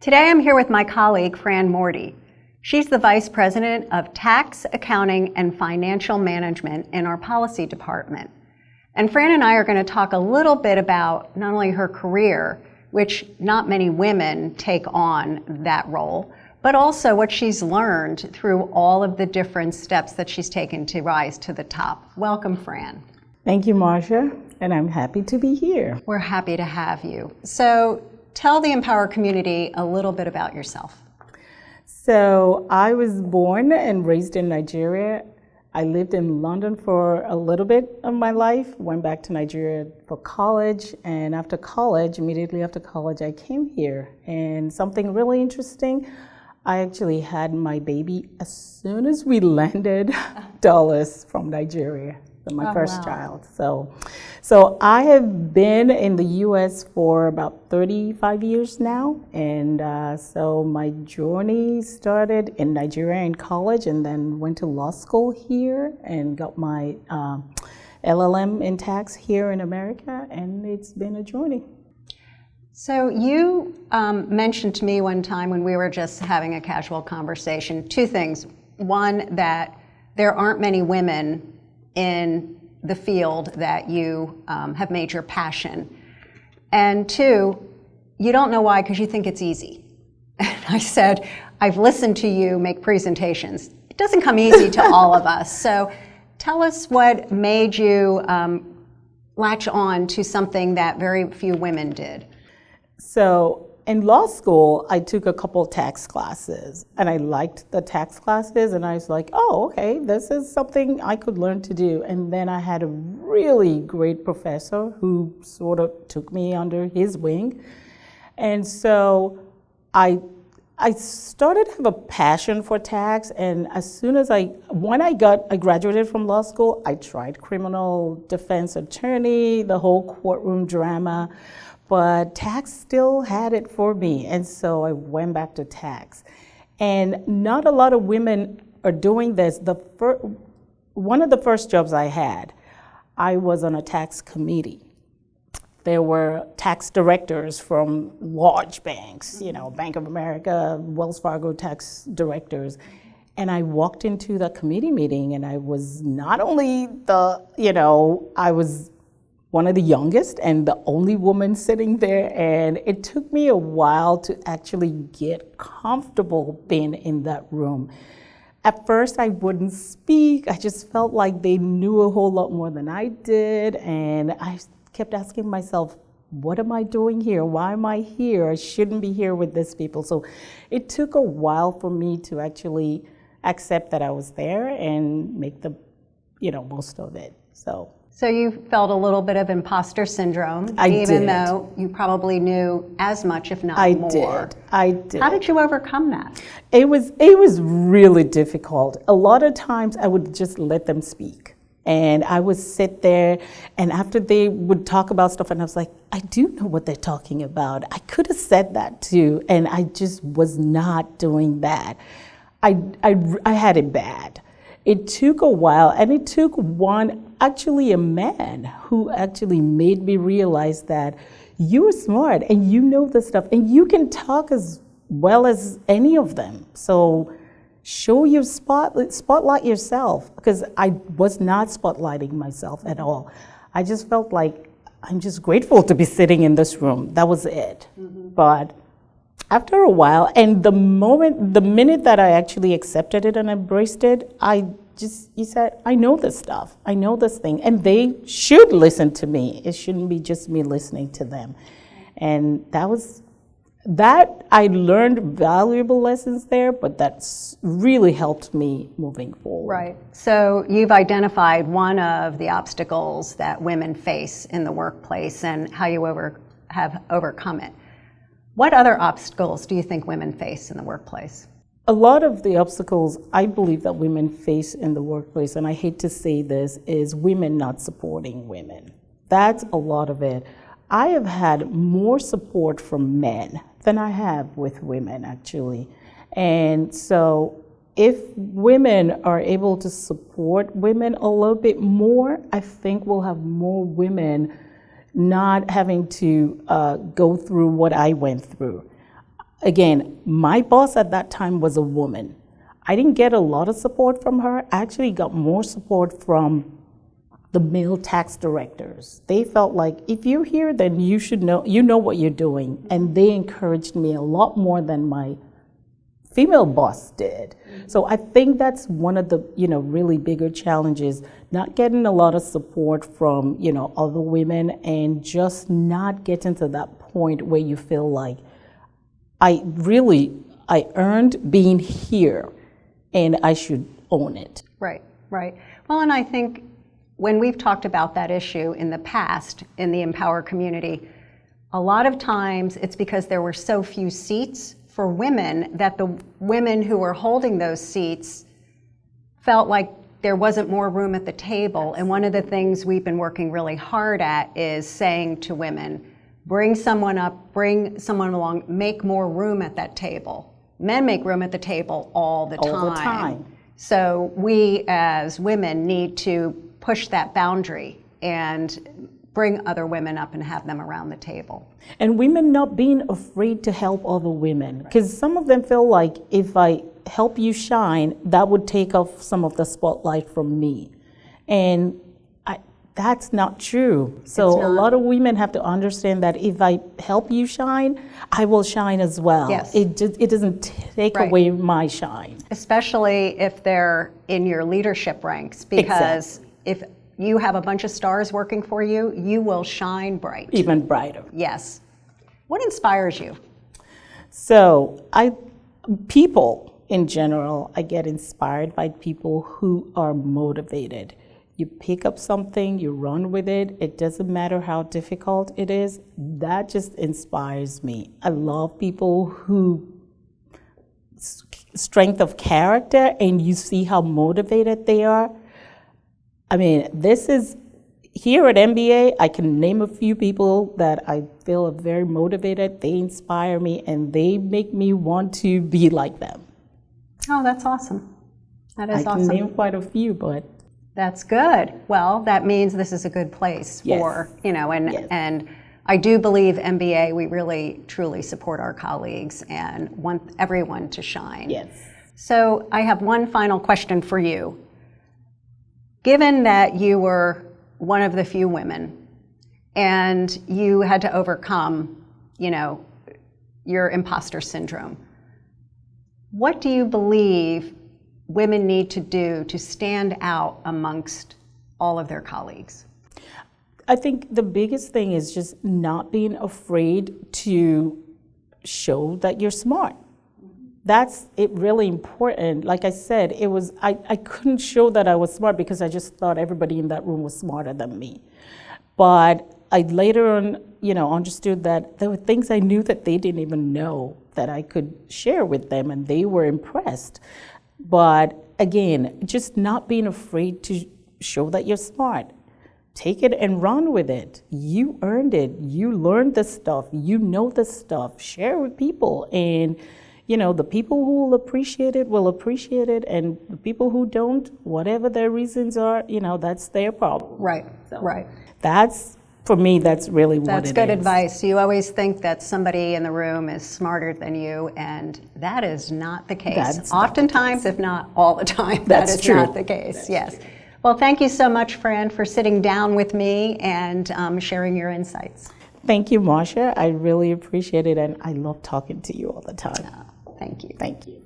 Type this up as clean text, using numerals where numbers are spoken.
Today I'm here with my colleague, Fran Mordi. She's the Vice President of Tax, Accounting, and Financial Management in our Policy Department. And Fran and I are going to talk a little bit about not only her career, which not many women take on that role, but also what she's learned through all of the different steps that she's taken to rise to the top. Welcome, Fran. Thank you, Marcia, and I'm happy to be here. We're happy to have you. So tell the mPower community a little bit about yourself. So I was born and raised in Nigeria. I lived in London for a little bit of my life, went back to Nigeria for college, and immediately after college, I came here. And something really interesting, I actually had my baby as soon as we landed Dallas from Nigeria, my first child. So I have been in the U.S. for about 35 years now, and so my journey started in Nigeria in college, and then went to law school here and got my LLM in tax here in America, and it's been a journey. So you mentioned to me one time when we were just having a casual conversation, two things. One, that there aren't many women in the field that you have made your passion. And two, you don't know why because you think it's easy. And I said, I've listened to you make presentations. It doesn't come easy to all of us. So tell us what made you latch on to something that very few women did. So in law school, I took a couple tax classes, and I liked the tax classes, and I was like, oh, okay, this is something I could learn to do. And then I had a really great professor who sort of took me under his wing. And so I started to have a passion for tax, and as soon as I graduated from law school, I tried criminal defense attorney, the whole courtroom drama. But tax still had it for me, and so I went back to tax. And not a lot of women are doing this. One of the first jobs I had, I was on a tax committee. There were tax directors from large banks, Bank of America, Wells Fargo tax directors. And I walked into the committee meeting, and I was not only I was one of the youngest and the only woman sitting there, and it took me a while to actually get comfortable being in that room. At first, I wouldn't speak. I just felt like they knew a whole lot more than I did, and I kept asking myself, what am I doing here? Why am I here? I shouldn't be here with these people. So it took a while for me to actually accept that I was there and make the most of it. So you felt a little bit of imposter syndrome, even though you probably knew as much, if not more. I did. How did you overcome that? It was really difficult. A lot of times I would just let them speak. And I would sit there, and after they would talk about stuff, and I was like, I do know what they're talking about. I could have said that too, and I just was not doing that. I had it bad. It took a while, and it took a man who actually made me realize that you're smart and you know this stuff and you can talk as well as any of them. So show your spotlight yourself, because I was not spotlighting myself at all. I just felt like I'm just grateful to be sitting in this room. That was it. Mm-hmm. But after a while, and the minute that I actually accepted it and embraced it, you said, I know this stuff. I know this thing. And they should listen to me. It shouldn't be just me listening to them. And I learned valuable lessons there, but that's really helped me moving forward. Right. So you've identified one of the obstacles that women face in the workplace and how you have overcome it. What other obstacles do you think women face in the workplace? A lot of the obstacles I believe that women face in the workplace, and I hate to say this, is women not supporting women. That's a lot of it. I have had more support from men than I have with women, actually. And so if women are able to support women a little bit more, I think we'll have more women not having to go through what I went through. again, my boss at that time was a woman. I didn't get a lot of support from her. I actually got more support from the male tax directors. They felt like, if you're here, then you should know, you know what you're doing. And they encouraged me a lot more than my female boss did. So I think that's one of the, really bigger challenges, not getting a lot of support from, other women, and just not getting to that point where you feel like, I earned being here and I should own it. Right, right. Well, and I think when we've talked about that issue in the past in the mPower community, a lot of times it's because there were so few seats for women that the women who were holding those seats felt like there wasn't more room at the table. And one of the things we've been working really hard at is saying to women, bring someone up, bring someone along, make more room at that table. Men make room at the table all the time. So we as women need to push that boundary and bring other women up and have them around the table. And women not being afraid to help other women, because some of them feel like, if I help you shine, that would take off some of the spotlight from me. And that's not true. So a lot of women have to understand that if I help you shine, I will shine as well. Yes. It doesn't take away my shine. Especially if they're in your leadership ranks, because if you have a bunch of stars working for you, you will shine bright. Even brighter. Yes. What inspires you? So people in general, I get inspired by people who are motivated. You pick up something, you run with it. It doesn't matter how difficult it is. That just inspires me. I love people who strength of character, and you see how motivated they are. I mean, this is, here at MBA, I can name a few people that I feel are very motivated. They inspire me, and they make me want to be like them. Oh, that's awesome. That is awesome. I can name quite a few, but... That's good. Well, that means this is a good place for, and I do believe MBA, we really, truly support our colleagues and want everyone to shine. Yes. So I have one final question for you. Given that you were one of the few women and you had to overcome, your imposter syndrome, what do you believe women need to do to stand out amongst all of their colleagues? I think the biggest thing is just not being afraid to show that you're smart. That's really important. Like I said, I couldn't show that I was smart because I just thought everybody in that room was smarter than me. But I later on, understood that there were things I knew that they didn't even know that I could share with them, and they were impressed. But again, just not being afraid to show that you're smart. Take it and run with it. You earned it. You learned the stuff. You know the stuff. Share with people. And, the people who will appreciate it, and the people who don't, whatever their reasons are, that's their problem. Right, so right. For me, that's really what it is. That's good advice. You always think that somebody in the room is smarter than you, and that is not the case. Oftentimes, if not all the time, that is not the case. Yes. True. Well, thank you so much, Fran, for sitting down with me and sharing your insights. Thank you, Marcia. I really appreciate it, and I love talking to you all the time. Thank you. Thank you.